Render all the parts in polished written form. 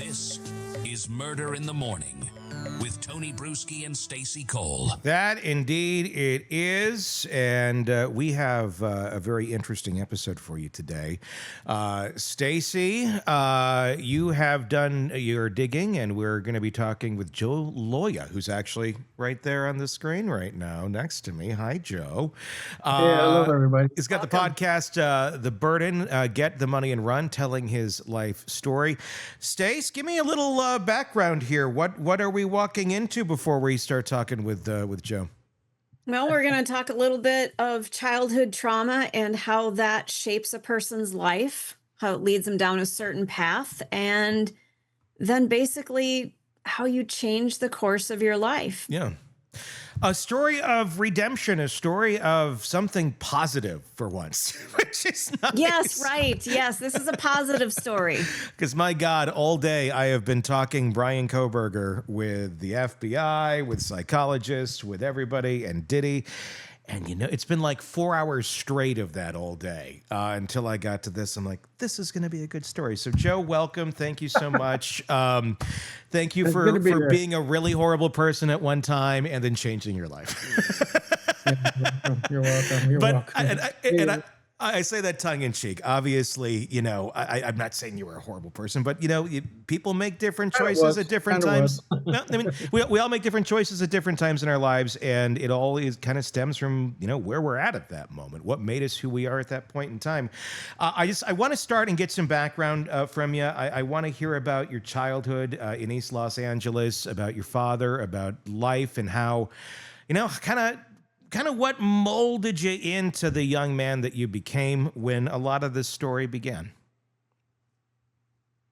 This is Murder in the Morning with Tony Bruschi and Stacey Cole. That indeed it is, and we have a very interesting episode for you today. Stacey, you have done your digging, and we're going to be talking with Joe Loya, who's actually right there on the screen right now next to me. Hi, Joe. Hello, everybody. He's got the podcast, The Burden, Get the Money and Run, telling his life story. Stace, give me a little background here. What are we walking into before we start talking with Joe? Well, we're going to talk a little bit of childhood trauma and how that shapes a person's life, how it leads them down a certain path, and then basically how you change the course of your life. Yeah. A story of redemption, a story of something positive for once, which is nice. Yes, right. Yes, this is a positive story. Because my God, all day I have been talking Brian Koberger with the FBI, with psychologists, with everybody, and Diddy. And, you know, it's been like 4 hours straight of that all day until I got to this. I'm like, this is going to be a good story. So, Joe, welcome. Thank you so much. Thank you for being a really horrible person at one time and then changing your life. You're welcome. You're welcome. I say that tongue in cheek. Obviously, you know, I'm not saying you were a horrible person, but, you know, people make different choices at different times. No, I mean, we all make different choices at different times in our lives, and it all kind of stems from, you know, where we're at that moment, what made us who we are at that point in time. I want to start and get some background from you. I want to hear about your childhood in East Los Angeles, about your father, about life, and how, you know, kind of what molded you into the young man that you became when a lot of this story began.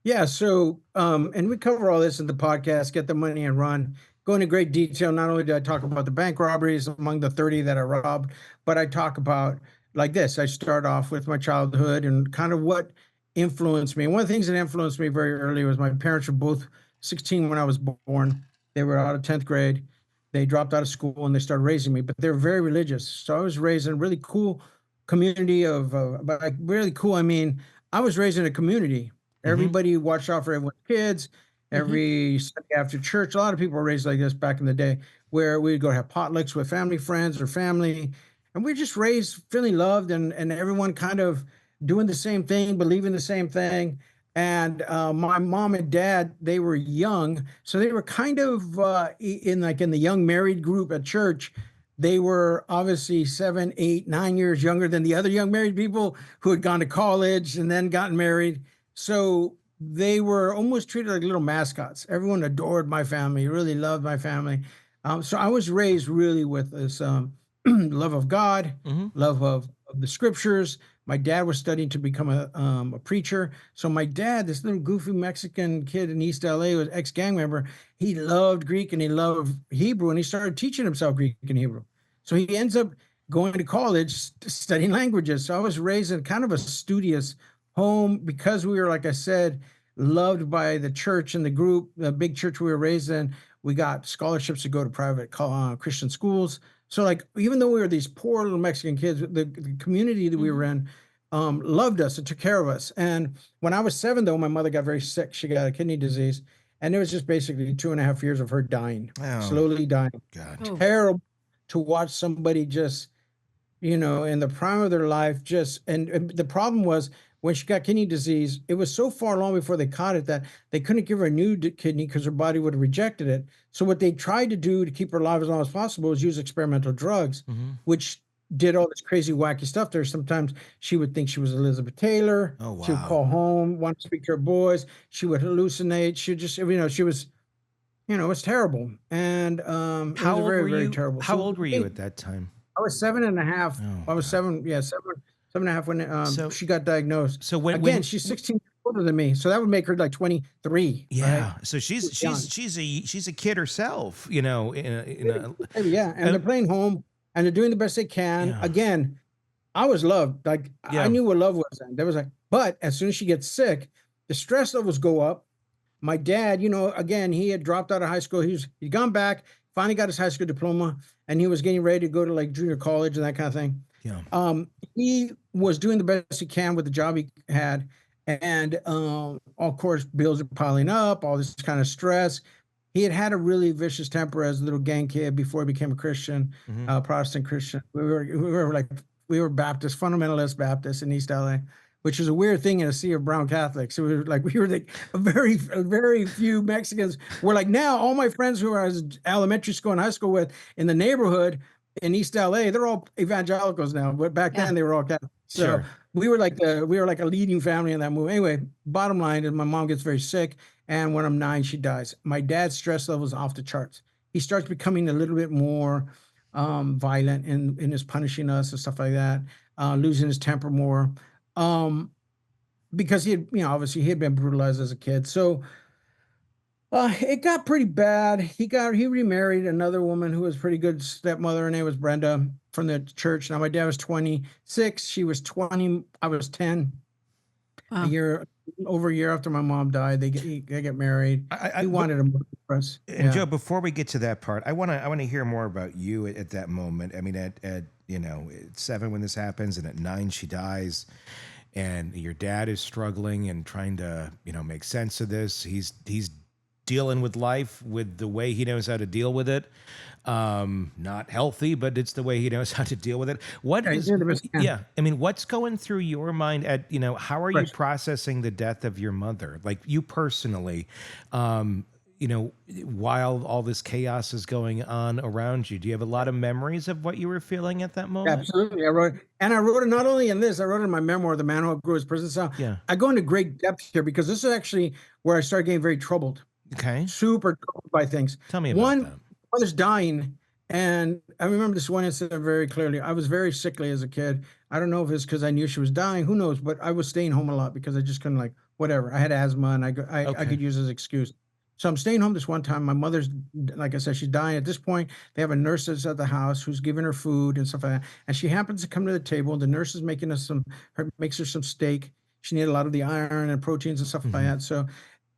Yeah. So, and we cover all this in the podcast, Get the Money and Run. Go into great detail. Not only do I talk about the bank robberies among the 30 that I robbed, but I talk about like this. I start off with my childhood and kind of what influenced me. One of the things that influenced me very early was my parents were both 16 when I was born. They were out of 10th grade. They dropped out of school and they started raising me, but they were very religious. So I was raised in a really cool community of, but like really cool. I mean, I was raised in a community. Everybody watched out for everyone's kids. Every Sunday after church, a lot of people were raised like this back in the day, where we'd go have potlucks with family, friends, or family, and we just raised feeling loved and everyone kind of doing the same thing, believing the same thing. And my mom and dad, they were young. So they were kind of in the young married group at church. They were obviously 7, 8, 9 years younger than the other young married people who had gone to college and then gotten married. So they were almost treated like little mascots. Everyone adored my family, really loved my family. So I was raised really with this love of God, love of the scriptures. My dad was studying to become a preacher. So my dad, this little goofy Mexican kid in East LA, was ex-gang member. He loved Greek and he loved Hebrew, and he started teaching himself Greek and Hebrew. So he ends up going to college studying languages. So I was raised in kind of a studious home because we were, like I said, loved by the church and the group, the big church we were raised in. We got scholarships to go to private Christian schools. So like, even though we were these poor little Mexican kids, the community that we were in loved us and took care of us. And when I was 7, though, my mother got very sick. She got a kidney disease. And it was just basically 2.5 years of her dying, slowly dying. God. Terrible to watch somebody just, you know, in the prime of their life, and the problem was, when she got kidney disease, it was so far along before they caught it that they couldn't give her a new kidney because her body would have rejected it. So what they tried to do to keep her alive as long as possible was use experimental drugs, which did all this crazy, wacky stuff to her. Sometimes she would think she was Elizabeth Taylor. Oh, wow. She would call home, want to speak to her boys. She would hallucinate. She just, you know, she was, you know, it was terrible. And it was very, very terrible. How old were you at that time? I was 7.5. I was 7.5 when she got diagnosed. So when she's 16 years older than me, so that would make her like 23. Yeah. Right? So she's a kid herself, you know. Yeah, and they're playing home and they're doing the best they can. Yeah. Again, I was loved. Like I knew what love was. And there was but as soon as she gets sick, the stress levels go up. My dad, you know, again, he had dropped out of high school. He'd gone back, finally got his high school diploma, and he was getting ready to go to like junior college and that kind of thing. Yeah. He was doing the best he can with the job he had. And of course, bills are piling up, all this kind of stress. He had had a really vicious temper as a little gang kid before he became a Christian, Protestant Christian. We were Baptist, fundamentalist Baptist in East LA, which is a weird thing in a sea of brown Catholics. So we were like very few Mexicans. We're like, now all my friends who I was elementary school and high school with in the neighborhood in East LA, they're all evangelicals now, but back then they were all Catholic. So Sure. we were like a leading family in that movie. Anyway, bottom line is my mom gets very sick, and when I'm 9, she dies. My dad's stress level is off the charts. He starts becoming a little bit more violent in his punishing us and stuff like that, losing his temper more, because he had, obviously he had been brutalized as a kid. So it got pretty bad. He remarried another woman who was a pretty good stepmother. Her name was Brenda from the church. Now my dad was 26. She was 20. I was 10. Wow. Over a year after my mom died, they get married. He wanted him for us. And Joe, before we get to that part, I want to hear more about you at that moment. I mean, at 7 when this happens, and at 9 she dies, and your dad is struggling and trying to make sense of this. He's dealing with life with the way he knows how to deal with it. Not healthy, but it's the way he knows how to deal with it. I mean, what's going through your mind at, how are you processing the death of your mother? Like you personally, while all this chaos is going on around you, do you have a lot of memories of what you were feeling at that moment? Absolutely. I wrote it not only in this, I wrote it in my memoir, The Man Who Outgrew His Prison Cell. Yeah. I go into great depth here because this is actually where I started getting very troubled. Okay. Super troubled by things. Tell me about that. My mother's dying, and I remember this one incident very clearly. I was very sickly as a kid. I don't know if it's because I knew she was dying. Who knows? But I was staying home a lot because I just couldn't, whatever. I had asthma, and I could use it as an excuse. So I'm staying home this one time. My mother's, like I said, she's dying. At this point, they have a nurse that's at the house who's giving her food and stuff like that. And she happens to come to the table. The nurse is making us makes her some steak. She needed a lot of the iron and proteins and stuff like that. So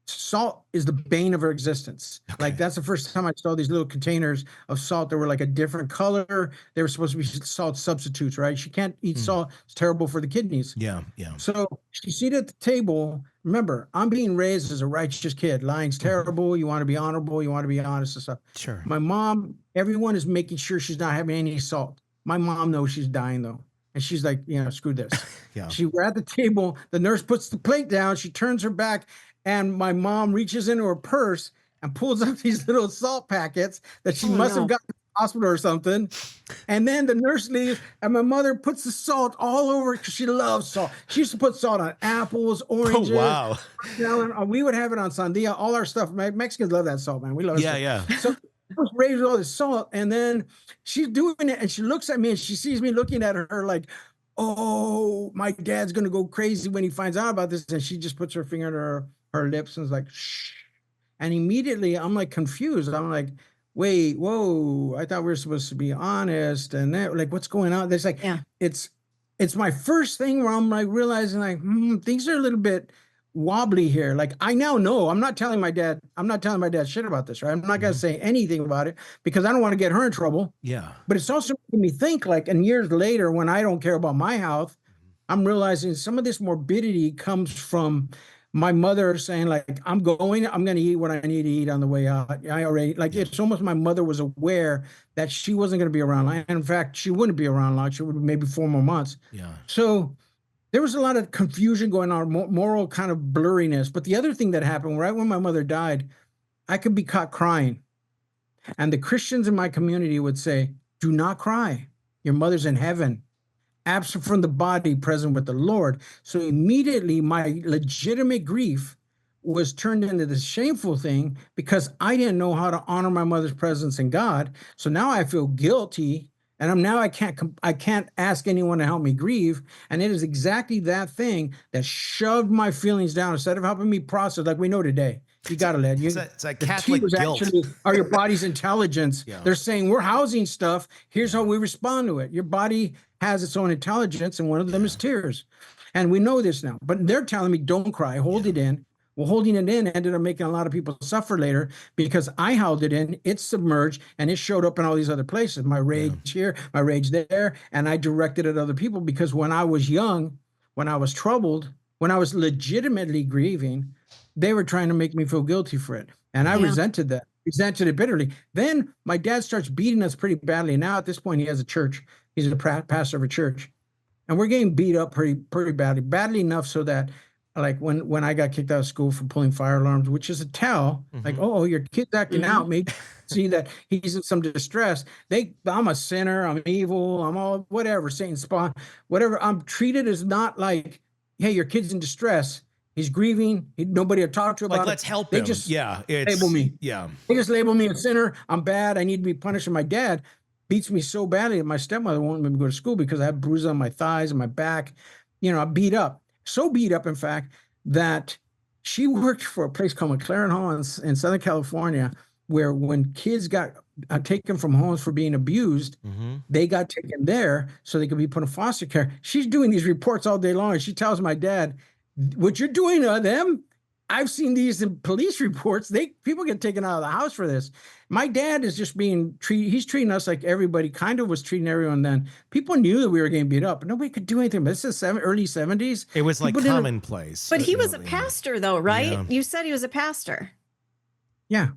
salt is the bane of her existence. Okay. Like that's the first time I saw these little containers of salt that were like a different color. They were supposed to be salt substitutes, right? She can't eat salt. It's terrible for the kidneys. Yeah. So she's seated at the table. Remember, I'm being raised as a righteous kid. Lying's terrible. You want to be honorable. You want to be honest and stuff. Sure. My mom, everyone is making sure she's not having any salt. My mom knows she's dying though. And she's like, screw this. Yeah. We're at the table. The nurse puts the plate down. She turns her back. And my mom reaches into her purse and pulls up these little salt packets that she must have gotten from the hospital or something. And then the nurse leaves, and my mother puts the salt all over because she loves salt. She used to put salt on apples, oranges. Oh, wow. We would have it on sandía, all our stuff. Mexicans love that salt, man. We love it. Yeah. So I was raised with all this salt, and then she's doing it, and she looks at me, and she sees me looking at her like, oh, my dad's going to go crazy when he finds out about this. And she just puts her finger in her lips and is like, shh. And immediately I'm like confused. I'm like, wait, whoa, I thought we were supposed to be honest. And that, like, what's going on? There's it's my first thing where I'm like realizing like, things are a little bit wobbly here. Like I now know I'm not telling my dad shit about this, right? I'm not going to say anything about it because I don't want to get her in trouble. Yeah. But it's also making me think and years later when I don't care about my health, I'm realizing some of this morbidity comes from my mother saying like, I'm going to eat what I need to eat on the way out. It's almost my mother was aware that she wasn't going to be around. And in fact, she wouldn't be around long. She would maybe 4 more months. Yeah. So there was a lot of confusion going on, moral kind of blurriness. But the other thing that happened right when my mother died, I could be caught crying. And the Christians in my community would say, do not cry. Your mother's in heaven, absent from the body, present with the Lord. So immediately my legitimate grief was turned into this shameful thing because I didn't know how to honor my mother's presence in God. So now I feel guilty, and I can't ask anyone to help me grieve. And it is exactly that thing that shoved my feelings down instead of helping me process like we know today. You got to let you. It's like Catholic guilt. Are your body's intelligence. Yeah. They're saying we're housing stuff. Here's how we respond to it. Your body has its own intelligence, and one of them is tears. And we know this now. But they're telling me, don't cry, hold it in. Well, holding it in ended up making a lot of people suffer later because I held it in, it submerged, and it showed up in all these other places. My rage here, my rage there, and I directed it at other people because when I was young, when I was troubled, when I was legitimately grieving, they were trying to make me feel guilty for it. And I resented that, resented it bitterly. Then my dad starts beating us pretty badly. Now at this point, he has a church. He's a pastor of a church. And we're getting beat up pretty badly enough so that like when I got kicked out of school for pulling fire alarms, which is a tell, like, oh, your kid's acting out, maybe see that he's in some distress. I'm a sinner, I'm evil, I'm all whatever, Satan's spawn, whatever. I'm treated as not like, hey, your kid's in distress. He's grieving. Nobody to talk to about like, it. let's help they him. Just It's, label me. Yeah. They just label me a sinner. I'm bad. I need to be punished. And my dad beats me so badly that my stepmother won't let me go to school because I have bruises on my thighs and my back. I'm beat up. So beat up, in fact, that she worked for a place called McLaren Hall in Southern California, where when kids got taken from homes for being abused, they got taken there so they could be put in foster care. She's doing these reports all day long, and she tells my dad, what you're doing to them, I've seen these in police reports. People get taken out of the house for this. My dad is just being treated. He's treating us like everybody kind of was treating everyone then. People knew that we were getting beat up, but nobody could do anything. But this is early 70s. It was like commonplace. But he was a pastor, though, right? Yeah. You said he was a pastor. Yeah.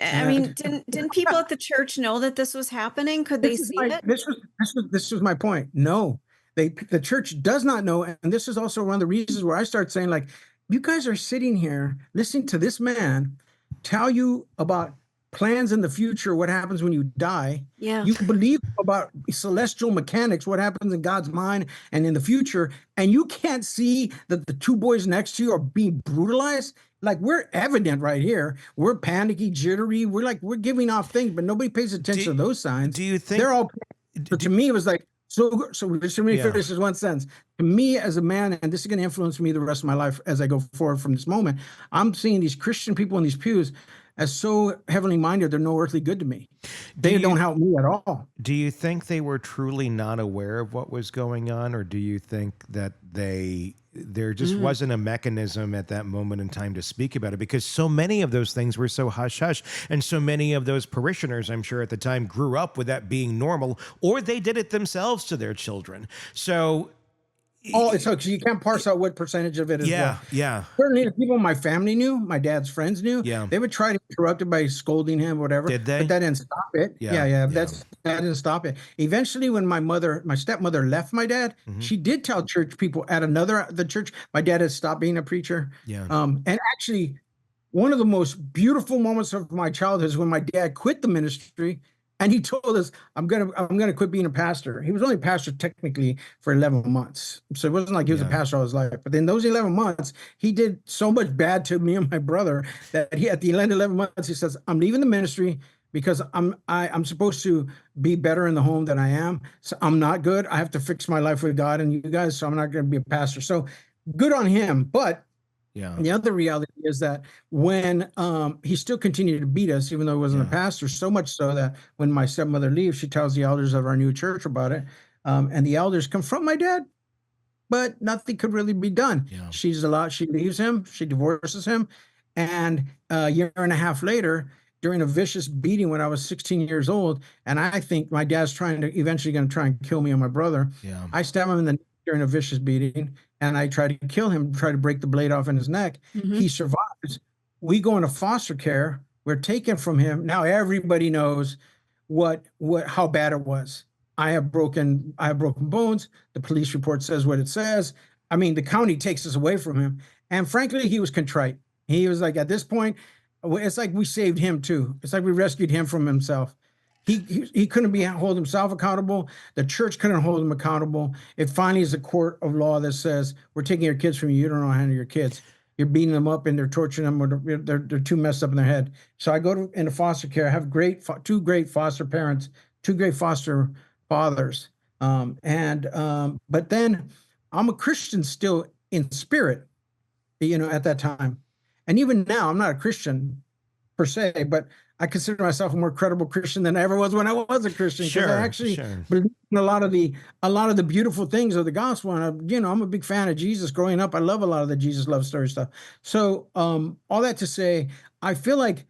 I mean, didn't people at the church know that this was happening? Could they see it? This was my point. No, the church does not know, and this is also one of the reasons where I start saying, like, you guys are sitting here listening to this man tell you about plans in the future, what happens when you die. Yeah. You believe about celestial mechanics, what happens in God's mind and in the future, and you can't see that the two boys next to you are being brutalized. Like, we're evident right here. We're panicky, jittery. We're giving off things, but nobody pays attention to those signs. Do you think they're all? So to me, it was like, so just let me finish this one sentence. To me, as a man, and this is going to influence me the rest of my life as I go forward from this moment, I'm seeing these Christian people in these pews as so heavenly minded, they're no earthly good to me. They don't help me at all. Do you think they were truly not aware of what was going on, or do you think that there just wasn't a mechanism at that moment in time to speak about it? Because so many of those things were so hush-hush, and so many of those parishioners, I'm sure at the time, grew up with that being normal, or they did it themselves to their children. So... Oh, it's okay. You can't parse out what percentage of it is. Yeah. Certainly, the people in my family knew, my dad's friends knew. Yeah. They would try to interrupt it by scolding him, whatever. Did they? But that didn't stop it. Yeah. That didn't stop it. Eventually, when my stepmother left my dad, she did tell church people at the church. My dad had stopped being a preacher. Yeah. And actually, one of the most beautiful moments of my childhood is when my dad quit the ministry. And he told us, I'm gonna quit being a pastor. He was only a pastor technically for 11 months. So it wasn't like he was a pastor all his life. But in those 11 months, he did so much bad to me and my brother that at the end of 11 months, he says, I'm leaving the ministry because I'm supposed to be better in the home than I am. So I'm not good. I have to fix my life with God and you guys, so I'm not going to be a pastor. So good on him. But the other reality is that when he still continued to beat us, even though he wasn't a pastor, so much so that when my stepmother leaves, she tells the elders of our new church about it. And the elders confront my dad, but nothing could really be done. Yeah. She leaves him, she divorces him. And a year and a half later, during a vicious beating when I was 16 years old, and I think my dad's eventually going to try and kill me and my brother. Yeah. I stab him in the neck during a vicious beating, and I try to kill him, try to break the blade off in his neck. He survives. We go into foster care. We're taken from him. Now everybody knows how bad it was. I have broken bones. The police report says what it says. I mean, the county takes us away from him. And frankly, he was contrite. He was like, at this point, it's like we saved him too. It's like we rescued him from himself. He couldn't hold himself accountable. The church couldn't hold him accountable. It finally is a court of law that says, we're taking your kids from you. You don't know how to handle your kids. You're beating them up and they're torturing them, or they're too messed up in their head. So I go into foster care. I have two great foster parents, two great foster fathers. But then I'm a Christian still in spirit, at that time. And even now, I'm not a Christian per se, but I consider myself a more credible Christian than I ever was when I was a Christian, because I actually believe in a lot of the beautiful things of the gospel. And I'm a big fan of Jesus. Growing up, I love a lot of the Jesus love story stuff. So all that to say, I feel like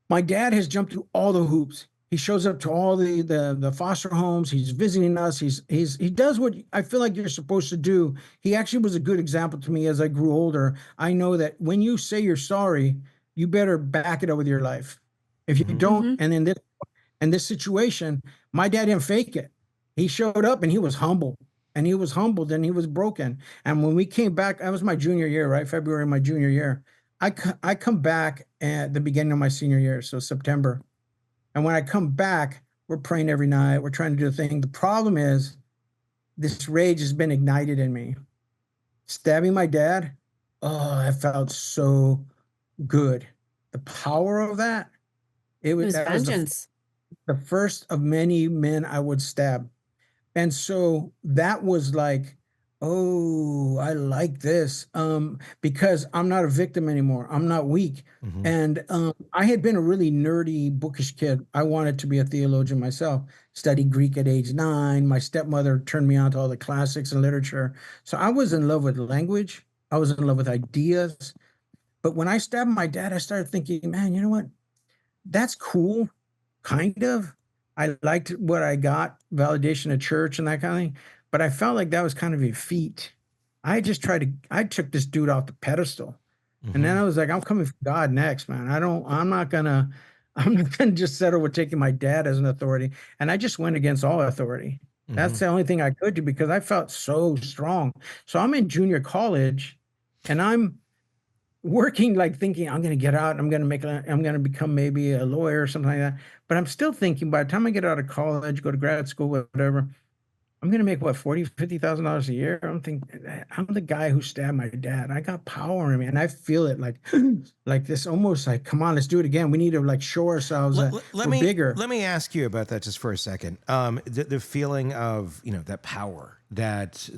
my dad has jumped through all the hoops. He shows up to all the foster homes. He's visiting us. He does what I feel like you're supposed to do. He actually was a good example to me as I grew older. I know that when you say you're sorry, you better back it up with your life. If you don't, and in this situation, my dad didn't fake it. He showed up and he was humble. And he was humbled and he was broken. And when we came back, that was my junior year, right? February of my junior year. I come back at the beginning of my senior year, so September. And when I come back, we're praying every night. We're trying to do a thing. The problem is this rage has been ignited in me. Stabbing my dad, oh, I felt so good. The power of that, It was that was vengeance. the first of many men I would stab. And so that was like, oh, I like this, because I'm not a victim anymore. I'm not weak. And I had been a really nerdy, bookish kid. I wanted to be a theologian myself. Studied Greek at age 9. My stepmother turned me on to all the classics and literature. So I was in love with language. I was in love with ideas. But when I stabbed my dad, I started thinking, man, you know what? That's cool, kind of. I liked what I got, validation at church and that kind of thing. But I felt like that was kind of a feat. I took this dude off the pedestal. And then I was like, I'm coming for God next, man. I'm not gonna just settle with taking my dad as an authority. And I just went against all authority. That's the only thing I could do because I felt so strong. So I'm in junior college and I'm working, like thinking I'm going to get out. I'm going to become maybe a lawyer or something like that. But I'm still thinking by the time I get out of college, go to grad school, whatever, I'm going to make what, $40,000-$50,000 a year. I'm thinking I'm the guy who stabbed my dad. I got power in me and I feel it like this, almost like, come on, let's do it again. We need to like show ourselves that we're bigger. Let me ask you about that just for a second. The feeling of, that power that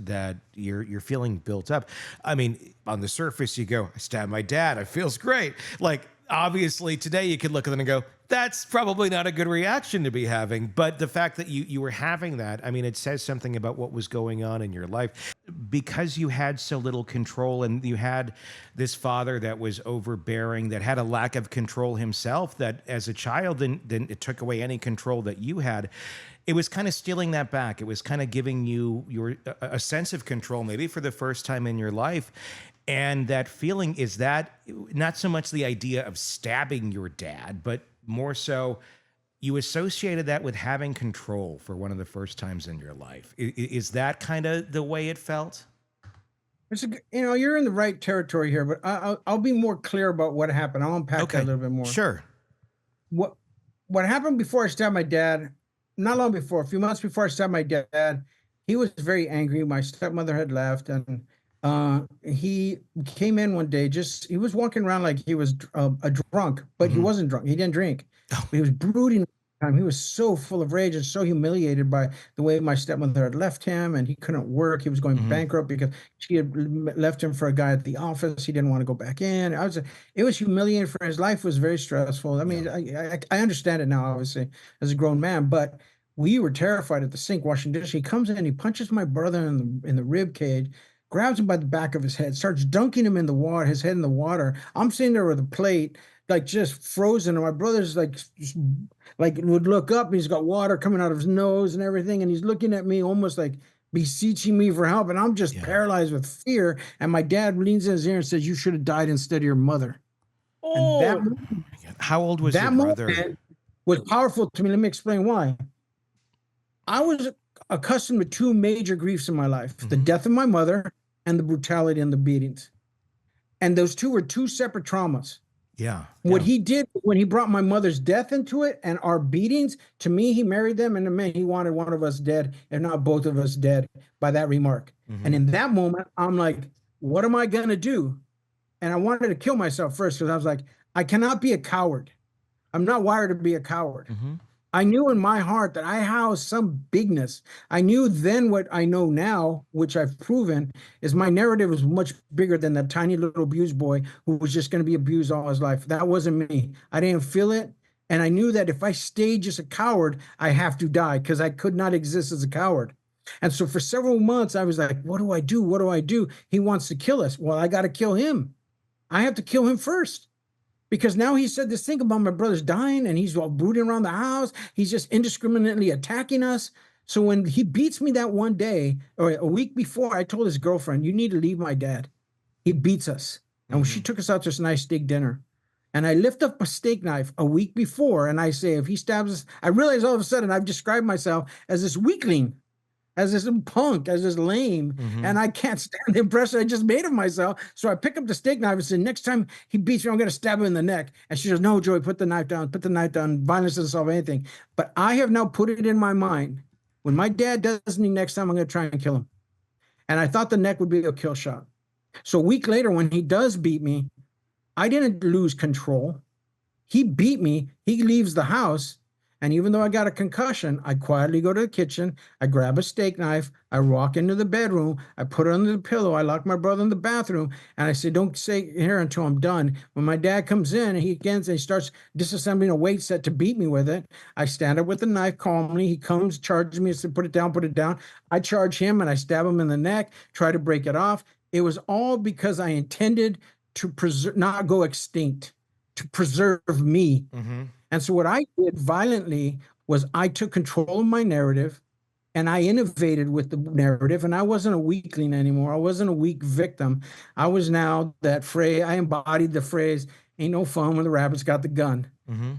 you're feeling built up. I mean, on the surface you go, I stabbed my dad. It feels great. Like, obviously today you could look at it and go, that's probably not a good reaction to be having. But the fact that you were having that, I mean, it says something about what was going on in your life. Because you had so little control and you had this father that was overbearing, that had a lack of control himself, that as a child, then it took away any control that you had. It was kind of stealing that back. It was kind of giving you a sense of control, maybe for the first time in your life. And that feeling, is that not so much the idea of stabbing your dad, but more so you associated that with having control for one of the first times in your life. Is that kind of the way it felt? You're in the right territory here, but I'll be more clear about what happened. I'll unpack that a little bit more. Sure. What happened before I stabbed my dad, not long before, a few months before I stabbed my dad, he was very angry. My stepmother had left, and he came in one day, he was walking around like he was a drunk, but he wasn't drunk. He didn't drink. But he was brooding. He was so full of rage and so humiliated by the way my stepmother had left him, and he couldn't work. He was going bankrupt because she had left him for a guy at the office. He didn't want to go back in. It was humiliating for his life. Was very stressful. I mean, I understand it now, obviously, as a grown man, but we were terrified at the sink washing dishes. He comes in, he punches my brother in the rib cage, grabs him by the back of his head, starts dunking him in the water, his head in the water. I'm sitting there with a plate, like just frozen. And my brother's like would look up and he's got water coming out of his nose and everything. And he's looking at me almost like beseeching me for help. And I'm just paralyzed with fear. And my dad leans in his ear and says, "You should have died instead of your mother." Oh, and how old was your brother? That moment was powerful to me. Let me explain why. I was accustomed to two major griefs in my life, the death of my mother and the brutality and the beatings. And those two were two separate traumas. Yeah. What he did when he brought my mother's death into it and our beatings, to me, he married them, and it meant he wanted one of us dead, if not both of us dead, by that remark. And in that moment, I'm like, what am I going to do? And I wanted to kill myself first because I was like, I cannot be a coward. I'm not wired to be a coward. I knew in my heart that I housed some bigness. I knew then what I know now, which I've proven, is my narrative was much bigger than that tiny little abused boy who was just going to be abused all his life. That wasn't me. I didn't feel it. And I knew that if I stayed just a coward, I have to die because I could not exist as a coward. And so for several months, I was like, what do I do? What do I do? He wants to kill us. Well, I got to kill him. I have to kill him first. because now he said this thing about my brother's dying and he's all brooding around the house. He's just indiscriminately attacking us. So when he beats me that one day or a week before, I told his girlfriend, you need to leave my dad. He beats us. And she took us out to this nice steak dinner. And I lift up a steak knife a week before and I say, if he stabs us, I realize all of a sudden I've described myself as this weakling, as this punk, as this lame, and I can't stand the impression I just made of myself. So I pick up the steak knife and say, next time he beats me, I'm going to stab him in the neck. And she says, no, Joey, put the knife down, put the knife down. Violence doesn't solve anything. But I have now put it in my mind, when my dad does me next time, I'm going to try and kill him. And I thought the neck would be a kill shot. So a week later, when he does beat me, I didn't lose control. He beat me. He leaves the house. And even though I got a concussion, I quietly go to the kitchen. I grab a steak knife. I walk into the bedroom. I put it under the pillow. I lock my brother in the bathroom. And I say, don't stay here until I'm done. When my dad comes in, and he starts disassembling a weight set to beat me with it. I stand up with the knife calmly. He comes, charges me. I say, put it down, put it down. I charge him and I stab him in the neck, try to break it off. It was all because I intended to not go extinct, to preserve me. And so what I did violently was I took control of my narrative and I innovated with the narrative, and I wasn't a weakling anymore. I wasn't a weak victim. I was now that phrase. I embodied the phrase, ain't no fun when the rabbit's got the gun.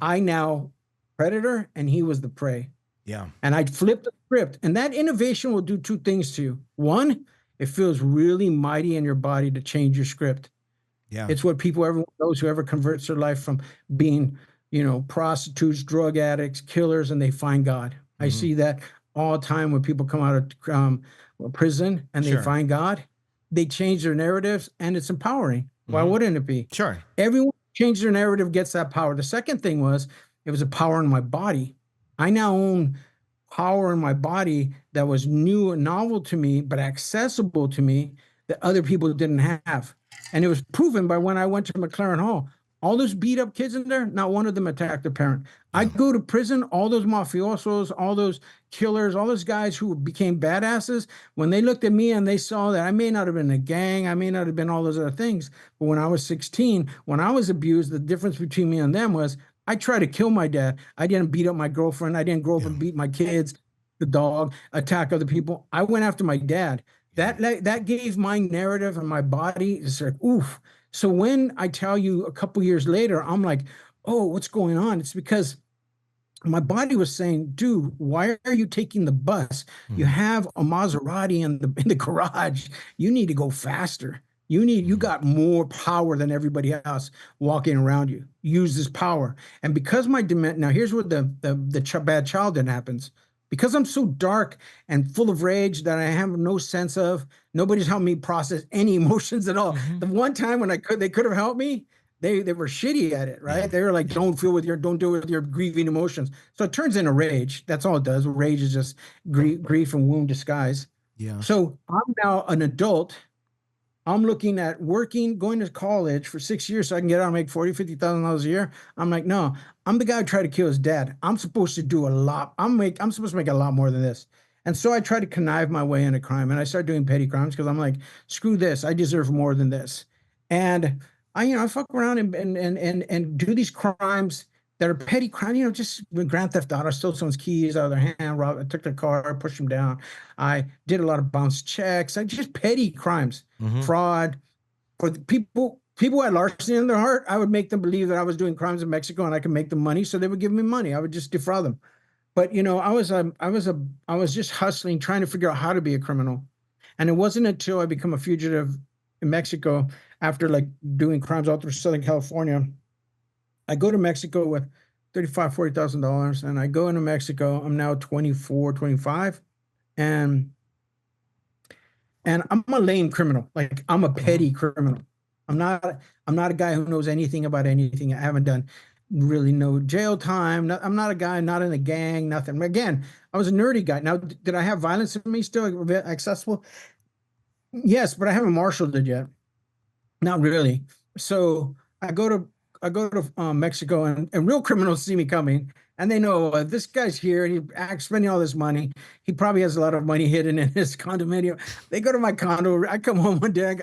I now predator and he was the prey. Yeah. And I flipped the script, and that innovation will do two things to you. One, it feels really mighty in your body to change your script. Yeah. It's what everyone knows, whoever converts their life from being, prostitutes, drug addicts, killers, and they find God. I see that all the time when people come out of prison and they find God. They change their narratives, and it's empowering. Why wouldn't it be? Sure. Everyone who changes their narrative gets that power. The second thing was, it was a power in my body. I now own power in my body that was new and novel to me, but accessible to me, that other people didn't have. And it was proven by when I went to McLaren Hall. All those beat up kids in there, not one of them attacked a parent. I go to prison, all those mafiosos, all those killers, all those guys who became badasses, when they looked at me and they saw that I may not have been a gang, I may not have been all those other things, but when I was 16, when I was abused, the difference between me and them was I tried to kill my dad. I didn't beat up my girlfriend. I didn't grow up and beat my kids, the dog, attack other people. I went after my dad. That gave my narrative and my body, it's like, oof. So when I tell you a couple years later, I'm like, oh, what's going on? It's because my body was saying, dude, why are you taking the bus? You have a Maserati in the garage. You need to go faster. You got more power than everybody else walking around you. Use this power. And because now here's what the bad childhood happens. Because I'm so dark and full of rage that I have no sense of, nobody's helped me process any emotions at all. The one time when they could have helped me, they were shitty at it, right? They were like, don't deal with your grieving emotions. So it turns into rage. That's all it does. Rage is just grief and wound disguise. Yeah. So I'm now an adult. I'm looking at going to college for 6 years so I can get out and make $40,000, $50,000 a year. I'm like, no, I'm the guy who tried to kill his dad. I'm supposed to do a lot. I'm supposed to make a lot more than this. And so I tried to connive my way into crime, and I started doing petty crimes because I'm like, screw this. I deserve more than this. And I fuck around and do these crimes that are petty crime, just Grand Theft Auto. I stole someone's keys out of their hand, I took their car, pushed them down. I did a lot of bounce checks. I just petty crimes, fraud. For the people who had larceny in their heart, I would make them believe that I was doing crimes in Mexico and I could make them money, so they would give me money. I would just defraud them. But I was just hustling, trying to figure out how to be a criminal. And it wasn't until I become a fugitive in Mexico, after like doing crimes all through Southern California. I go to Mexico with $35,000, $40,000, and I go into Mexico. I'm now 24, 25, and I'm a lame criminal. Like, I'm a petty criminal. I'm not a guy who knows anything about anything. I haven't done really no jail time. I'm not a guy, not in a gang, nothing. Again, I was a nerdy guy. Now, did I have violence in me still accessible? Yes, but I haven't marshaled it yet. Not really. So I go to Mexico, and real criminals see me coming, and they know this guy's here, and he's spending all this money. He probably has a lot of money hidden in his condominium. They go to my condo. I come home one day.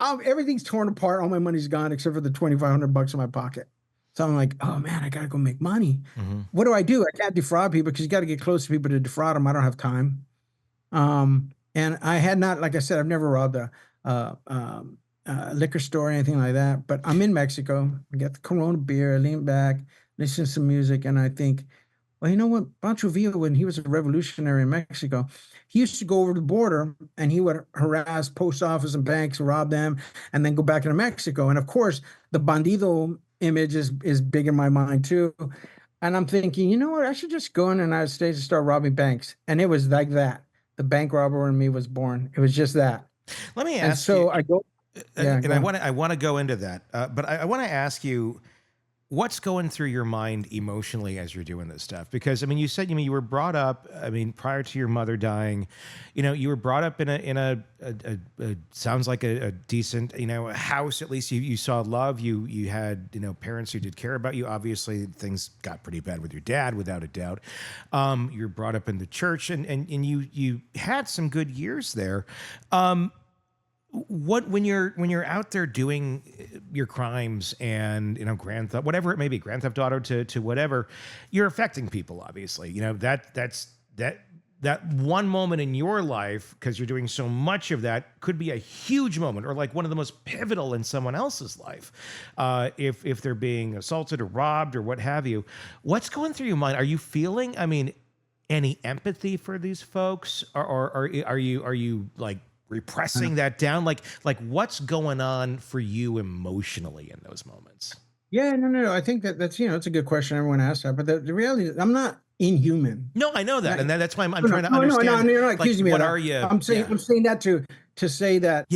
Everything's torn apart. All my money's gone except for the $2,500 in my pocket. So I'm like, oh man, I got to go make money. Mm-hmm. What do? I can't defraud people because you got to get close to people to defraud them. I don't have time. And I had not, like I said, I've never robbed a liquor store or anything like that. But I'm in Mexico. I get the Corona beer, I lean back, listen to some music, and I think, well, you know what? Pancho Villa, when he was a revolutionary in Mexico, he used to go over the border and he would harass post office and banks, rob them, and then go back into Mexico. And of course, the bandido image is big in my mind too. And I'm thinking, you know what? I should just go in the United States and start robbing banks. And it was like that. The bank robber in me was born. It was just that. Let me And ask so you, I go, and I want to go into that, but I want to ask you, what's going through your mind emotionally as you're doing this stuff? Because I mean, you said, you were brought up, I mean, prior to your mother dying, you were brought up in a sounds like a decent, house. At least you saw love. You had, parents who did care about you. Obviously things got pretty bad with your dad, without a doubt. You were brought up in the church and you had some good years there. When you're out there doing your crimes and grand theft, whatever it may be, grand theft auto to whatever, you're affecting people, obviously. That one moment in your life, because you're doing so much of that, could be a huge moment or like one of the most pivotal in someone else's life, if they're being assaulted or robbed or what have you. What's going through your mind? Are you feeling, any empathy for these folks, or are you like repressing that down? Like what's going on for you emotionally in those moments? Yeah, no. I think that's it's a good question. Everyone asks that, but the reality is I'm not inhuman. No, I know that, and that's why I'm trying to No, understand. you're not accusing me of what that. are you? I'm saying that to say that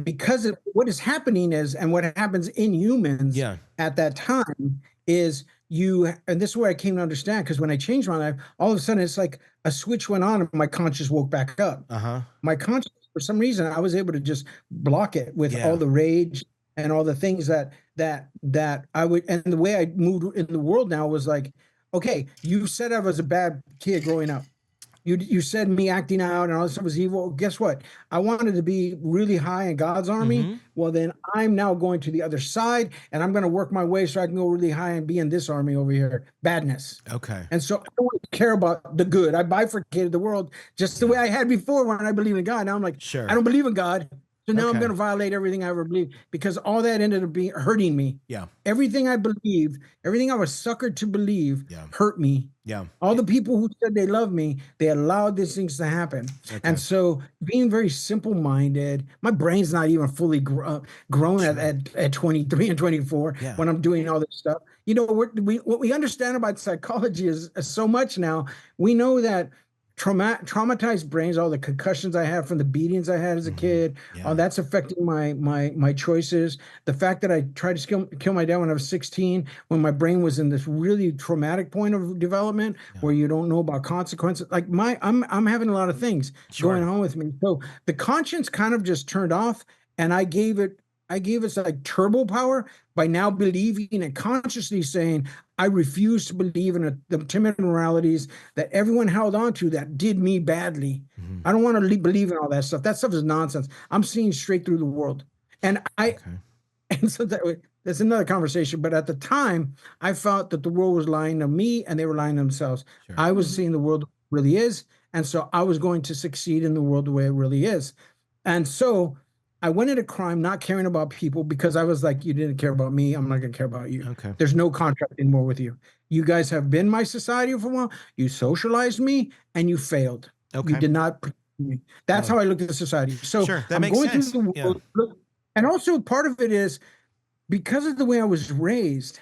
because what is happening is, and what happens in humans at that time is and this is where I came to understand, because when I changed my life, all of a sudden it's like a switch went on and my conscience woke back up. My conscience, for some reason, I was able to just block it with all the rage and all the things that I would, and the way I moved in the world now was like, okay, you said I was a bad kid growing up. You said me acting out and all this stuff was evil. Guess what? I wanted to be really high in God's army. Mm-hmm. Well, then I'm now going to the other side, and I'm going to work my way so I can go really high and be in this army over here. Badness. Okay. And so I don't care about the good. I bifurcated the world just the way I had before when I believed in God. Now I'm like, I don't believe in God. So now I'm going to violate everything I ever believed, because all that ended up being hurting me. Yeah. Everything I believed, everything I was suckered to believe hurt me. Yeah. All the people who said they loved me, they allowed these things to happen. Okay. And so being very simple-minded, my brain's not even fully grown at 23 and 24 when I'm doing all this stuff. What we understand about psychology is so much now. We know that traumatized brains, all the concussions I had from the beatings I had as a kid, that's affecting my choices. The fact that I tried to kill my dad when I was 16, when my brain was in this really traumatic point of development where you don't know about consequences. Like I'm having a lot of things going on with me. So the conscience kind of just turned off, and I gave it like turbo power by now believing and consciously saying, I refuse to believe in the timid moralities that everyone held on to that did me badly. Mm-hmm. I don't want to believe in all that stuff. That stuff is nonsense. I'm seeing straight through the world. And and so that's another conversation. But at the time, I felt that the world was lying to me and they were lying to themselves. Sure. I was seeing the world really is. And so I was going to succeed in the world the way it really is. And so I went into crime not caring about people, because I was like, you didn't care about me, I'm not going to care about you. Okay. There's no contract anymore with you. You guys have been my society for a while. You socialized me and you failed. Okay. You did not protect me. That's how I look at the society. So that makes sense. Through the world, and also part of it is because of the way I was raised,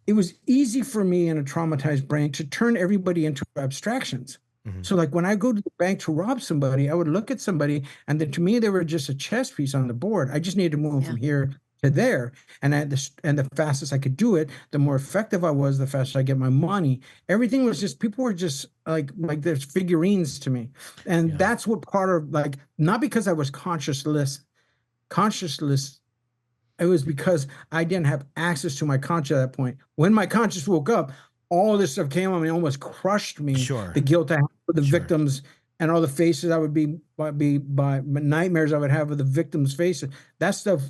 it was easy for me in a traumatized brain to turn everybody into abstractions. Mm-hmm. So like when I go to the bank to rob somebody, I would look at somebody and then to me, they were just a chess piece on the board. I just needed to move from here to there. And the fastest I could do it, the more effective I was, the faster I get my money. Everything was just, people were just like there's figurines to me. And that's what part of not because I was conscienceless. It was because I didn't have access to my conscience at that point. When my conscience woke up, all this stuff came on me, almost crushed me. Sure. The guilt I had for the victims and all the faces I would be by nightmares I would have of the victims' faces. That stuff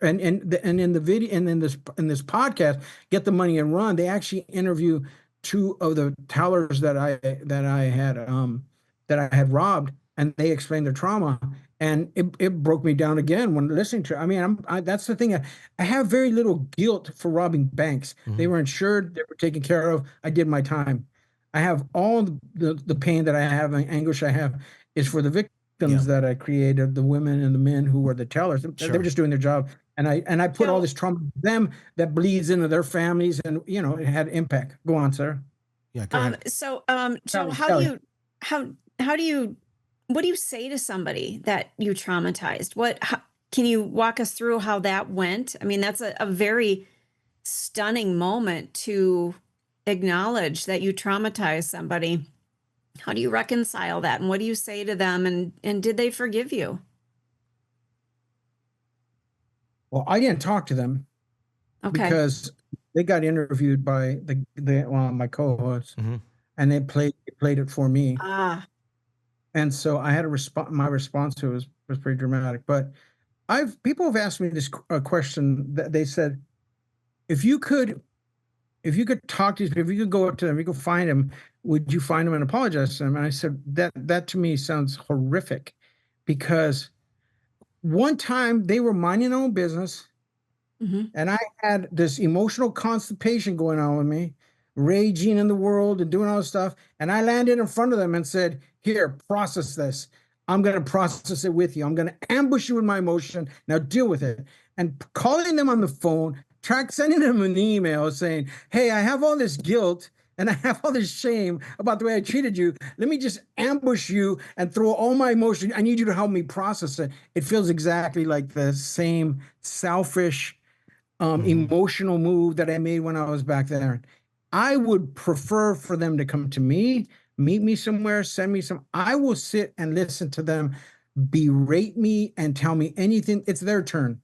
and in the video and in this podcast, Get the Money and Run, they actually interview two of the tellers that I had robbed, and they explained their trauma, and it broke me down again when listening to it. I mean, that's the thing. I have very little guilt for robbing banks. They were insured, they were taken care of. I did my time. I have all the pain that I have and anguish I have is for the victims that I created, the women and the men who were the tellers. They were just doing their job. And I put all this trauma to them that bleeds into their families, and it had impact. Go on, Sarah. Yeah, go ahead. So Joe, what do you say to somebody that you traumatized? Can you walk us through how that went? I mean, that's a very stunning moment to acknowledge that you traumatized somebody. How do you reconcile that? And what do you say to them? And did they forgive you? Well, I didn't talk to them because they got interviewed by my co-hosts, and they played it for me. And so I had my response to it was pretty dramatic. But people have asked me this question that they said, if you could talk to these people, if you could go up to them, you could find them, would you find them and apologize to them? And I said, that to me sounds horrific, because one time they were minding their own business, and I had this emotional constipation going on with me, raging in the world and doing all this stuff. And I landed in front of them and said, here, process this. I'm going to process it with you. I'm going to ambush you with my emotion. Now deal with it. And calling them on the phone, sending them an email saying, hey, I have all this guilt and I have all this shame about the way I treated you. Let me just ambush you and throw all my emotion. I need you to help me process it. It feels exactly like the same selfish, emotional move that I made when I was back there. I would prefer for them to come to me, meet me somewhere, send me some. I will sit and listen to them berate me and tell me anything. It's their turn.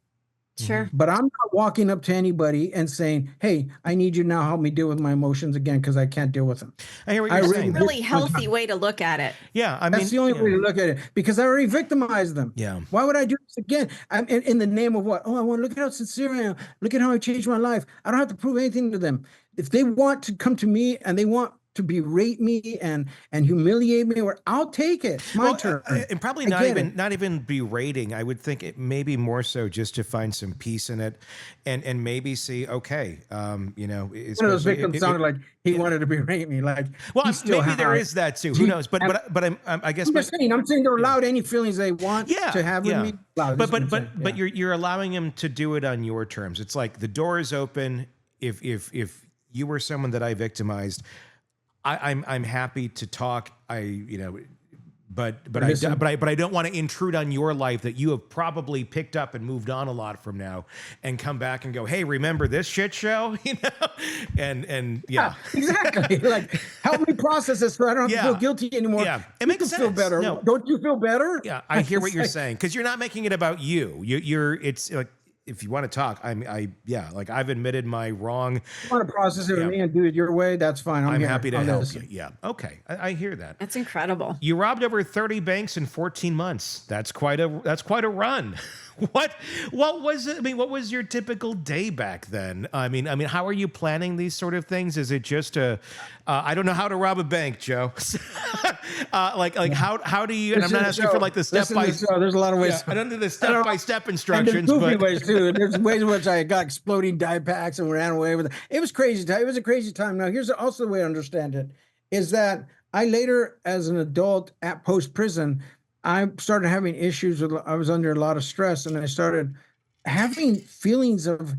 Sure. But I'm not walking up to anybody and saying, hey, I need you now, help me deal with my emotions again, because I can't deal with them. I hear what you're saying. Really healthy way to look at it. Yeah, I mean, that's the only way to look at it, because I already victimized them. Yeah. Why would I do this again? In the name of what? Oh, I want to look at how sincere I am. Look at how I changed my life. I don't have to prove anything to them. If they want to come to me and they want to berate me and humiliate me, or I'll take it. It's my turn. And probably not even berating. I would think it maybe more so just to find some peace in it, and maybe see, okay, one of those victims sounded like he wanted to berate me. Like, well, maybe there is that too. Who knows? But I guess I'm saying they're allowed any feelings they want to have with me. But you're allowing them to do it on your terms. It's like the door is open. If you were someone that I victimized, I'm happy to talk. But I don't want to intrude on your life that you have probably picked up and moved on a lot from now, and come back and go, hey, remember this shit show? And yeah, exactly. Like, help me process this so I don't have to feel guilty anymore. Yeah, it makes sense. Feel better. No. Don't you feel better? Yeah, I hear what you're saying, because you're not making it about you. It's like, if you want to talk, I've admitted my wrong. If you want to process it with me and do it your way, that's fine. I'm happy to help you. Yeah. Okay. I hear that. That's incredible. You robbed over 30 banks in 14 months. That's quite a run. What was it? I mean, what was your typical day back then? I mean, how are you planning these sort of things? Is it just I don't know how to rob a bank, Joe. How do you? And I'm not asking for like the step by step. There's a lot of ways. I don't do the step by step instructions, and there's ways too. There's ways in which I got exploding dye packs and ran away with it. It was crazy. It was a crazy time. Now, here's also the way I understand it: is that I later, as an adult at post prison, I started having issues with. I was under a lot of stress, and I started having feelings of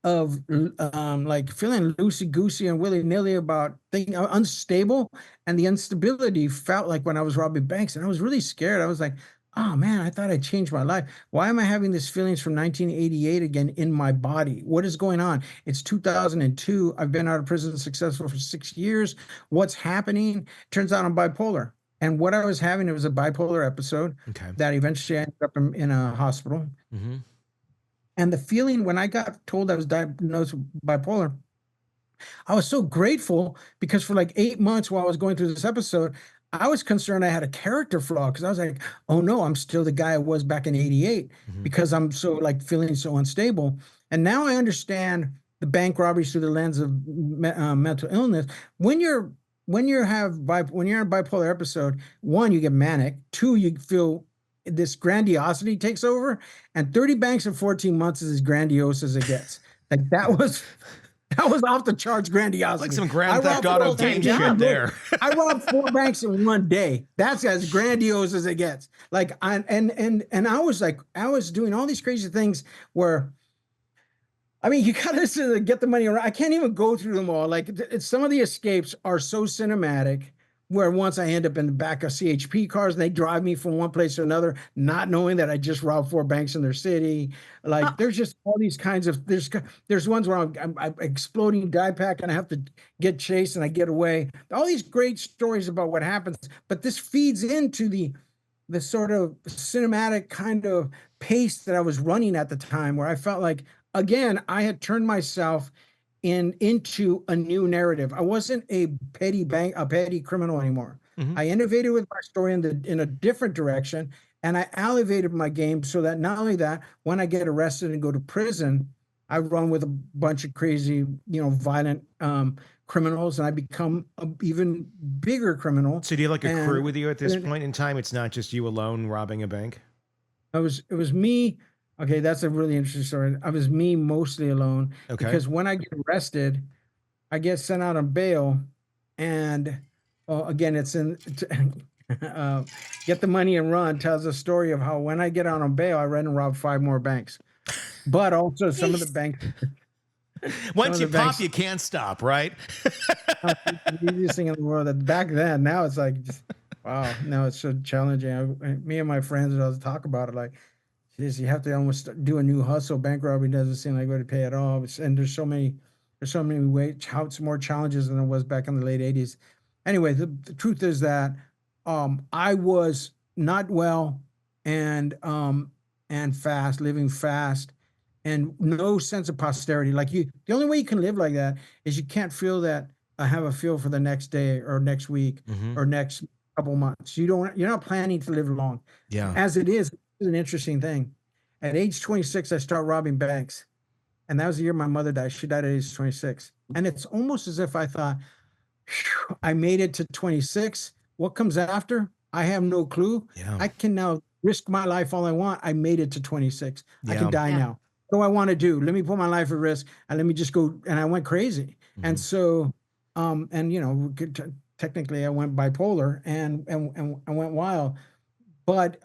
like feeling loosey goosey and willy nilly about thinking unstable, and the instability felt like when I was robbing banks, and I was really scared. I was like, oh man, I thought I changed my life. Why am I having these feelings from 1988 again in my body? What is going on? It's 2002. I've been out of prison successful for 6 years. What's happening? Turns out I'm bipolar. And what I was having, it was a bipolar episode that eventually ended up in a hospital. Mm-hmm. And the feeling when I got told I was diagnosed with bipolar, I was so grateful, because for like 8 months while I was going through this episode, I was concerned I had a character flaw because I was like, oh no, I'm still the guy I was back in '88 because I'm so like feeling so unstable. And now I understand the bank robberies through the lens of mental illness. When you're when you're when you're in a bipolar episode, one, you get manic. Two, you feel this grandiosity takes over, and 30 banks in 14 months is as grandiose as it gets. Like that was off the charts grandiosity. Like some Grand Theft Auto game shit there. I robbed 4 banks in one day. That's as grandiose as it gets. Like and I was like, I was doing all these crazy things where, I mean, you gotta listen to Get the Money Around. I can't even go through them all. Like some of the escapes are so cinematic. Where once I end up in the back of CHP cars and they drive me from one place to another, not knowing that I just robbed 4 banks in their city. Like there's just all these kinds of there's ones where I'm exploding die pack and I have to get chased and I get away. All these great stories about what happens, but this feeds into the sort of cinematic kind of pace that I was running at the time, where I felt like, again, I had turned myself into a new narrative. I wasn't a petty criminal anymore. I innovated with my story in a different direction, and I elevated my game so that not only that, when I get arrested and go to prison, I run with a bunch of crazy, violent criminals, and I become an even bigger criminal. So do you have like a crew with you at this point in time? It's not just you alone robbing a bank? It was me. Okay, that's a really interesting story. I was me mostly alone. Okay. Because when I get arrested, I get sent out on bail, and again, it's in Get the Money and Run tells a story of how when I get out on bail, I ran and robbed 5 more banks, but also some of the banks. Once you pop, you can't stop, right? The easiest thing in the world. That back then, now it's like, wow, no, it's so challenging. Me and my friends would always talk about it, like, you have to almost do a new hustle. Bank robbery doesn't seem like a way to pay at all. And there's so many ways, more challenges than there was back in the late '80s. Anyway, the truth is that I was not well and fast, living fast, and no sense of posterity. Like the only way you can live like that is you can't feel that I have a feel for the next day or next week or next couple months. You're not planning to live long. Yeah. As it is. An interesting thing. At age 26, I start robbing banks, and that was the year my mother died. She died at age 26, and it's almost as if I thought, I made it to 26. What comes after? I have no clue. Yeah. I can now risk my life all I want. I made it to 26. I can die Yeah. now. What do I want to do? Let me put my life at risk, and let me just go. And I went crazy. And so, technically, I went bipolar and I went wild. But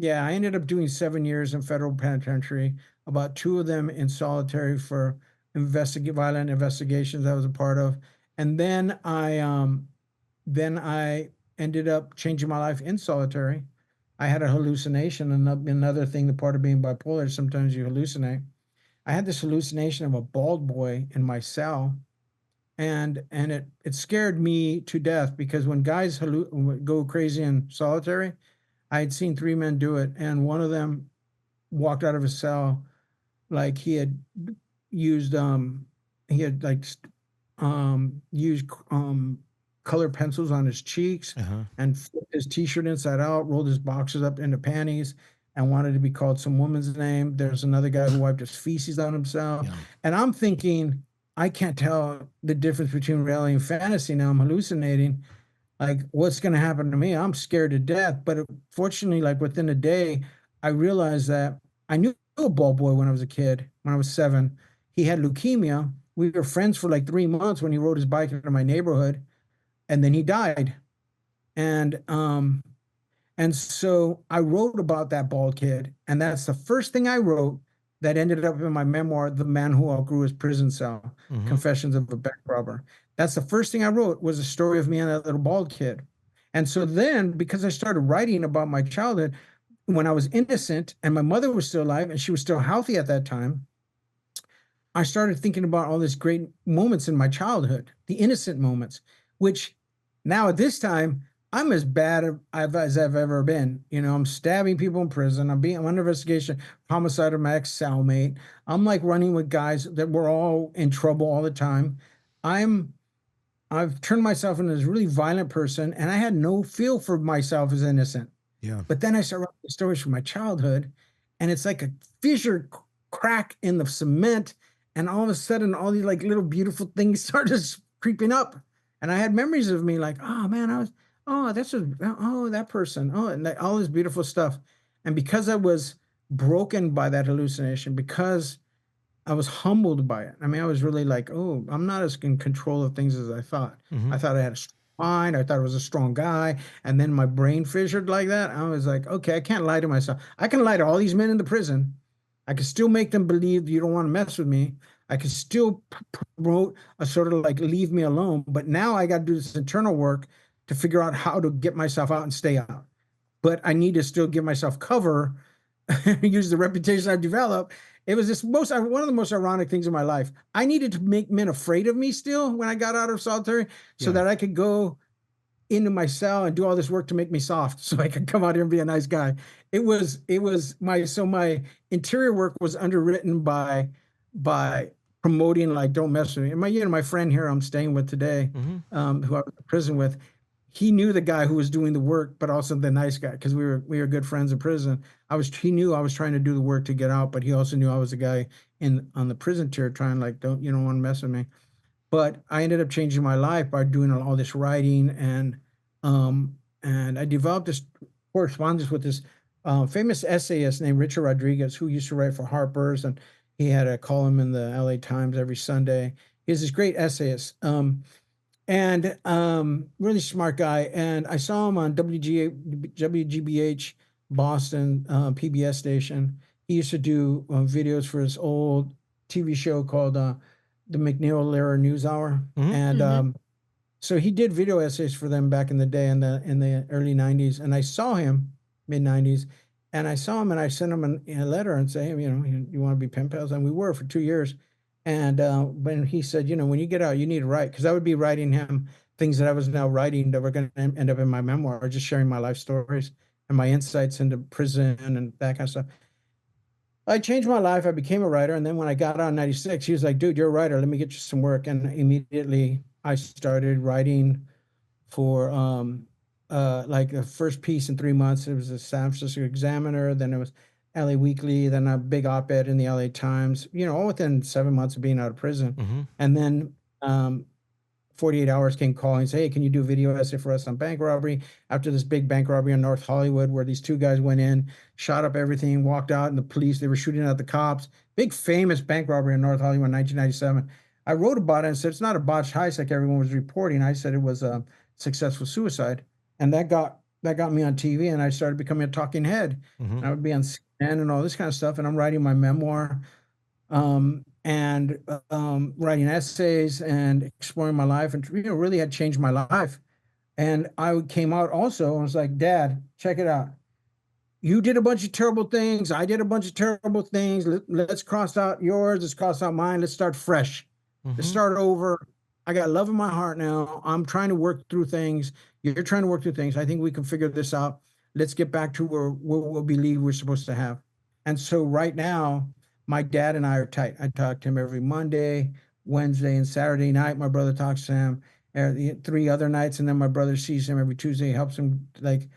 yeah, I ended up doing 7 years in federal penitentiary, about 2 of them in solitary for violent investigations I was a part of. And then I ended up changing my life in solitary. I had a hallucination, another thing, the part of being bipolar, sometimes you hallucinate. I had this hallucination of a bald boy in my cell, and it scared me to death, because when guys go crazy in solitary, I had seen 3 men do it, and one of them walked out of his cell like he had used colored pencils on his cheeks and flipped his t-shirt inside out, rolled his boxers up into panties, and wanted to be called some woman's name. There's another guy who wiped his feces on himself. Yeah. And I'm thinking, I can't tell the difference between reality and fantasy now. I'm hallucinating. Like, what's going to happen to me? I'm scared to death. But fortunately, like within a day, I realized that I knew a bald boy when I was a kid, when I was 7. He had leukemia. We were friends for like 3 months when he rode his bike into my neighborhood, and then he died. And so I wrote about that bald kid. And that's the first thing I wrote that ended up in my memoir, The Man Who Outgrew His Prison Cell, Confessions of a Bank Robber. That's the first thing I wrote, was a story of me and that little bald kid. And so then, because I started writing about my childhood when I was innocent and my mother was still alive and she was still healthy at that time, I started thinking about all these great moments in my childhood, the innocent moments, which now at this time, I'm as bad as I've ever been. I'm stabbing people in prison. I'm under investigation, homicide of my ex-cellmate. I'm like running with guys that were all in trouble all the time. I'm I've turned myself into this really violent person, and I had no feel for myself as innocent. Yeah. But then I start writing stories from my childhood, and it's like a fissure crack in the cement, and all of a sudden, all these like little beautiful things started creeping up, and I had memories of me like, oh man, that person, and all this beautiful stuff, and because I was broken by that hallucination, because I was humbled by it. I mean, I was really like, oh, I'm not as in control of things as I thought. Mm-hmm. I thought I had a strong mind. I thought I was a strong guy. And then my brain fissured like that. I was like, okay, I can't lie to myself. I can lie to all these men in the prison. I can still make them believe you don't want to mess with me. I can still promote a sort of like leave me alone. But now I got to do this internal work to figure out how to get myself out and stay out. But I need to still give myself cover, use the reputation I've developed. It was one of the most ironic things in my life. I needed to make men afraid of me still when I got out of solitary so that I could go into my cell and do all this work to make me soft so I could come out here and be a nice guy. My interior work was underwritten by promoting like don't mess with me. And my friend here I'm staying with today, who I was in prison with, he knew the guy who was doing the work, but also the nice guy, because we were good friends in prison. He knew I was trying to do the work to get out, but he also knew I was the guy on the prison tier trying like, don't want to mess with me. But I ended up changing my life by doing all this writing, and I developed this correspondence with this famous essayist named Richard Rodriguez, who used to write for Harper's, and he had a column in the LA Times every Sunday. He's this great essayist. And really smart guy. And I saw him on WGBH Boston PBS station. He used to do videos for his old TV show called the McNeil-Lehrer News Hour. And so he did video essays for them back in the day in the early 90s. And I saw him mid 90s, and I saw him and I sent him a letter and say, hey, you want to be pen pals? And we were for 2 years. And when he said, when you get out, you need to write, because I would be writing him things that I was now writing that were going to end up in my memoir, or just sharing my life stories and my insights into prison and that kind of stuff. I changed my life. I became a writer. And then when I got out in 96, he was like, dude, you're a writer. Let me get you some work. And immediately I started writing for like the first piece in 3 months. It was the San Francisco Examiner. Then it was LA Weekly, then a big op-ed in the LA Times, all within 7 months of being out of prison. And then 48 Hours came calling and say, hey, can you do a video essay for us on bank robbery? After this big bank robbery in North Hollywood, where these two guys went in, shot up everything, walked out, and the police, they were shooting at the cops. Big famous bank robbery in North Hollywood in 1997. I wrote about it and said, it's not a botched heist like everyone was reporting. I said it was a successful suicide. And that got me on TV, and I started becoming a talking head. And I would be on CNN and all this kind of stuff. And I'm writing my memoir, and writing essays and exploring my life, and really had changed my life. And I came out also and was like, Dad, check it out. You did a bunch of terrible things. I did a bunch of terrible things. Let's cross out yours. Let's cross out mine. Let's start fresh. Let's start over. I got love in my heart now. I'm trying to work through things. You're trying to work through things. I think we can figure this out. Let's get back to where we believe we're supposed to have. And so right now, my dad and I are tight. I talk to him every Monday, Wednesday, and Saturday night. My brother talks to him 3 other nights, and then my brother sees him every Tuesday, helps him like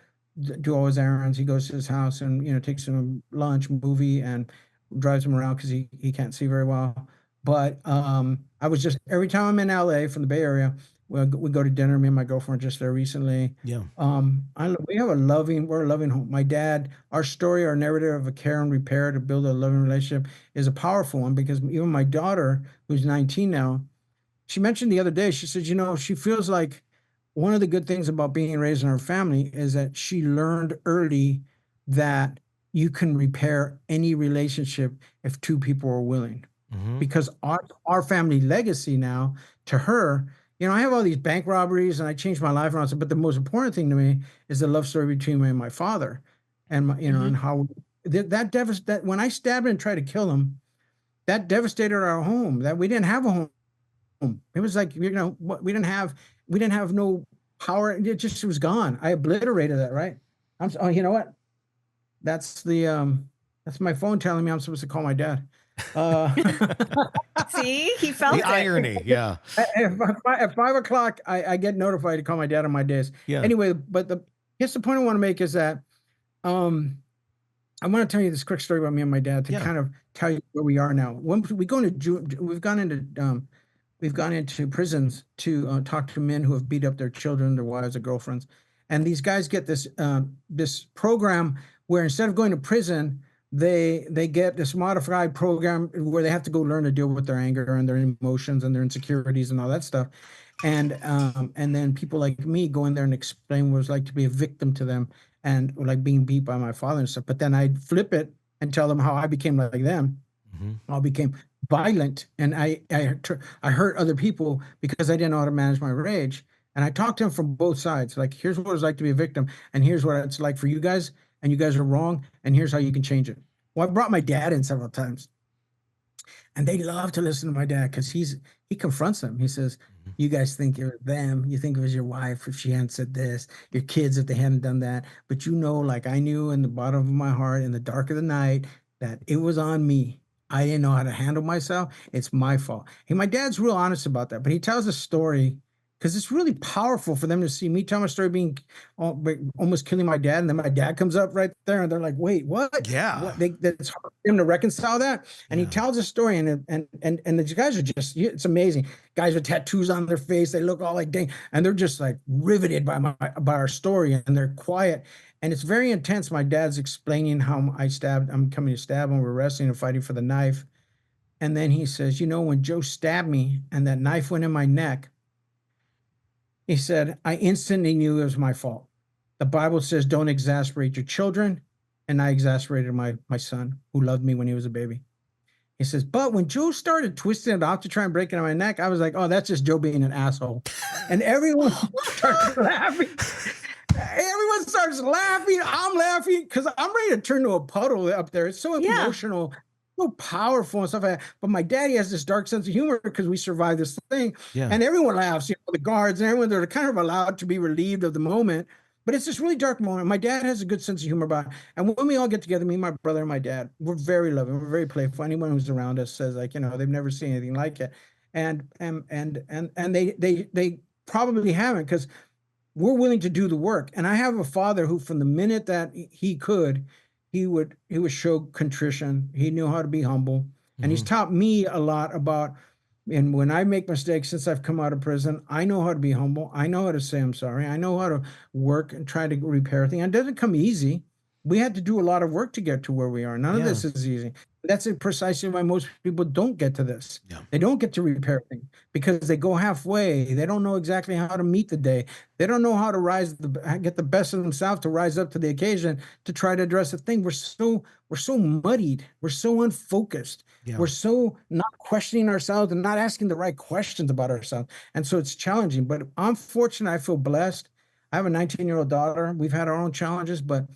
do all his errands. He goes to his house and takes him lunch, movie, and drives him around because he can't see very well. But I was just, every time I'm in LA from the Bay Area, we go to dinner. Me and my girlfriend just there recently. Yeah. We're a loving home. My dad, our story, our narrative of a care and repair to build a loving relationship is a powerful one, because even my daughter, who's 19 now, she mentioned the other day, she said, she feels like one of the good things about being raised in her family is that she learned early that you can repair any relationship if two people are willing. Because our family legacy now to her, I have all these bank robberies and I changed my life around, but the most important thing to me is the love story between me and my father, and and how that when I stabbed and tried to kill him, that devastated our home. That we didn't have a home. It was like, we didn't have no power. It was gone. I obliterated that. Right. You know what? That's my phone telling me I'm supposed to call my dad. See, he felt The it. irony, yeah. At 5 o'clock, I get notified to call my dad on my days. Yeah. Anyway, but here's the point I want to make is that I want to tell you this quick story about me and my dad to kind of tell you where we are now. When we go into we've gone into prisons to talk to men who have beat up their children, their wives, their girlfriends, and these guys get this program where instead of going to prison, they get this modified program where they have to go learn to deal with their anger and their emotions and their insecurities and all that stuff. And then people like me go in there and explain what it's like to be a victim to them and like being beat by my father and stuff. But then I'd flip it and tell them how I became like them. I became violent, and I hurt other people because I didn't know how to manage my rage. And I talked to them from both sides. Like, here's what it's like to be a victim, and here's what it's like for you guys, and you guys are wrong, and here's how you can change it. Well, I brought my dad in several times, and they love to listen to my dad because he confronts them. He says, you guys think it was them. You think it was your wife if she hadn't said this, your kids if they hadn't done that. But you know, like I knew in the bottom of my heart, in the dark of the night, that it was on me. I didn't know how to handle myself. It's my fault. Hey, my dad's real honest about that, but he tells a story because it's really powerful for them to see me tell my story being almost killing my dad. And then my dad comes up right there and they're like, wait, what? Yeah. What? It's hard for them to reconcile that. And he tells a story and the guys are just, it's amazing. Guys with tattoos on their face. They look all like, dang. And they're just like riveted by our story, and they're quiet. And it's very intense. My dad's explaining how I'm coming to stab him. We're wrestling and fighting for the knife. And then he says, you know, when Joe stabbed me and that knife went in my neck, he said, I instantly knew it was my fault. The Bible says, don't exasperate your children. And I exasperated my son who loved me when he was a baby. He says, but when Joe started twisting it off to try and break it in my neck, I was like, oh, that's just Joe being an asshole. And everyone started laughing. Everyone starts laughing. I'm laughing because I'm ready to turn to a puddle up there. It's so emotional, so powerful and stuff like that. But my daddy has this dark sense of humor because we survived this thing. Yeah. And everyone laughs, you know, the guards and everyone, they're kind of allowed to be relieved of the moment. But it's this really dark moment. My dad has a good sense of humor about it. And when we all get together, me, my brother, and my dad, we're very loving. We're very playful. Anyone who's around us says, like, you know, they've never seen anything like it. And they probably haven't, because we're willing to do the work. And I have a father who, from the minute that he could, he would show contrition. He knew how to be humble. And he's taught me a lot about, and when I make mistakes since I've come out of prison, I know how to be humble. I know how to say I'm sorry. I know how to work and try to repair things. And it doesn't come easy. We had to do a lot of work to get to where we are. None of this is easy. That's precisely why most people don't get to this. Yeah. They don't get to repair things because they go halfway. They don't know exactly how to meet the day. They don't know how to get the best of themselves to rise up to the occasion to try to address the thing. We're so muddied. We're so unfocused. Yeah. We're so not questioning ourselves and not asking the right questions about ourselves. And so it's challenging. But I'm fortunate. I feel blessed. I have a 19-year-old daughter. We've had our own challenges, but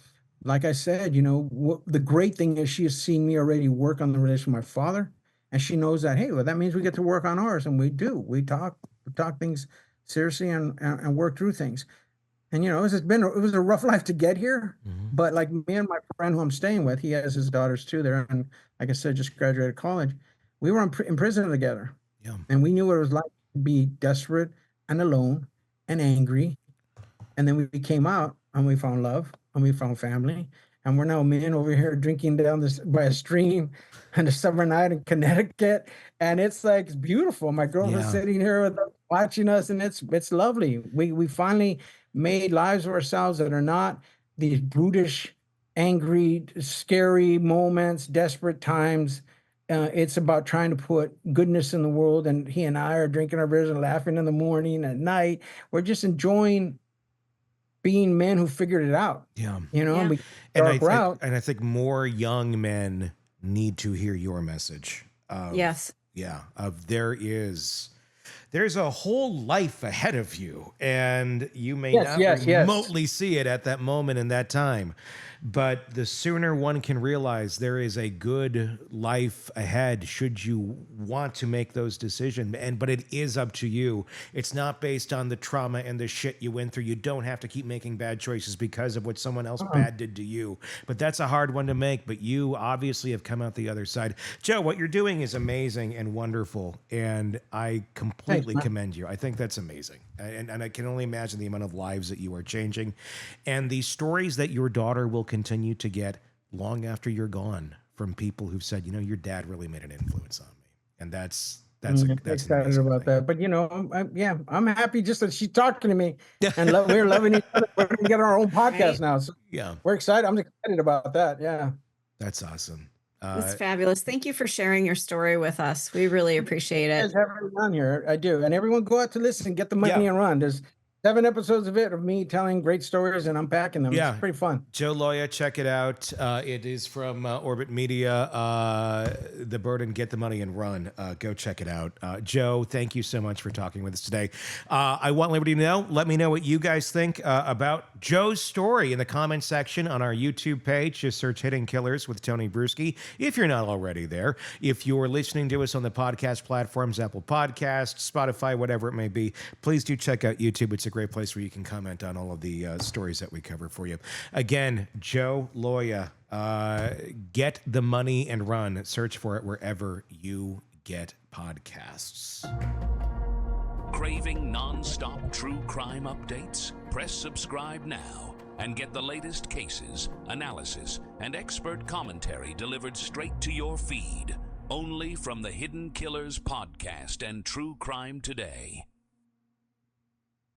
like I said, you know, the great thing is she has seen me already work on the relation with my father, and she knows that, hey, well, that means we get to work on ours, and we do. We talk things seriously and work through things. And, you know, it was a rough life to get here, but like me and my friend who I'm staying with, he has his daughters too there, and like I said, just graduated college. We were in prison together, and we knew what it was like to be desperate and alone and angry, and then we came out and we found love. And we found family, and we're now men over here drinking down this by a stream on a summer night in Connecticut, and it's like, it's beautiful. My girlfriend's sitting here with us, watching us, and it's lovely. We finally made lives of ourselves that are not these brutish, angry, scary moments, desperate times. It's about trying to put goodness in the world, and he and I are drinking our beers and laughing in the morning, at night. We're just enjoying being men who figured it out. Yeah. You know, and I think more young men need to hear your message. Yes. Yeah. There's there's a whole life ahead of you, and you may not yes. remotely see it at that moment in that time. But the sooner one can realize there is a good life ahead, should you want to make those decisions, but it is up to you. It's not based on the trauma and the shit you went through. You don't have to keep making bad choices because of what someone else bad did to you. But that's a hard one to make. But you obviously have come out the other side. Joe, what you're doing is amazing and wonderful, and I completely commend you. I think that's amazing, and I can only imagine the amount of lives that you are changing, and the stories that your daughter will continue to get long after you're gone from people who've said, your dad really made an influence on me, and that's excited about that. But I'm happy just that she's talking to me, and we're loving each other. We're gonna get our own podcast now, so we're excited. I'm excited about that. Yeah, that's awesome. That's fabulous. Thank you for sharing your story with us. We really appreciate it. Having me on here, I do, and everyone go out to listen, get the money and run. There's 7 episodes of it, of me telling great stories and unpacking them. It's pretty fun. Joe Loya, check it out. It is from Orbit Media. The Burden, Get the Money and Run. Go check it out. Joe, thank you so much for talking with us today. I want everybody to know, let me know what you guys think about Joe's story in the comment section on our YouTube page. Just search Hidden Killers with Tony Bruschi if you're not already there. If you're listening to us on the podcast platforms, Apple Podcasts, Spotify, whatever it may be, please do check out YouTube. It's a great place where you can comment on all of the stories that we cover for you. Again, Joe Loya, Get the Money and Run. Search for it wherever you get podcasts. Craving non-stop true crime updates? Press subscribe now and get the latest cases, analysis, and expert commentary delivered straight to your feed. Only from the Hidden Killers podcast and True Crime Today.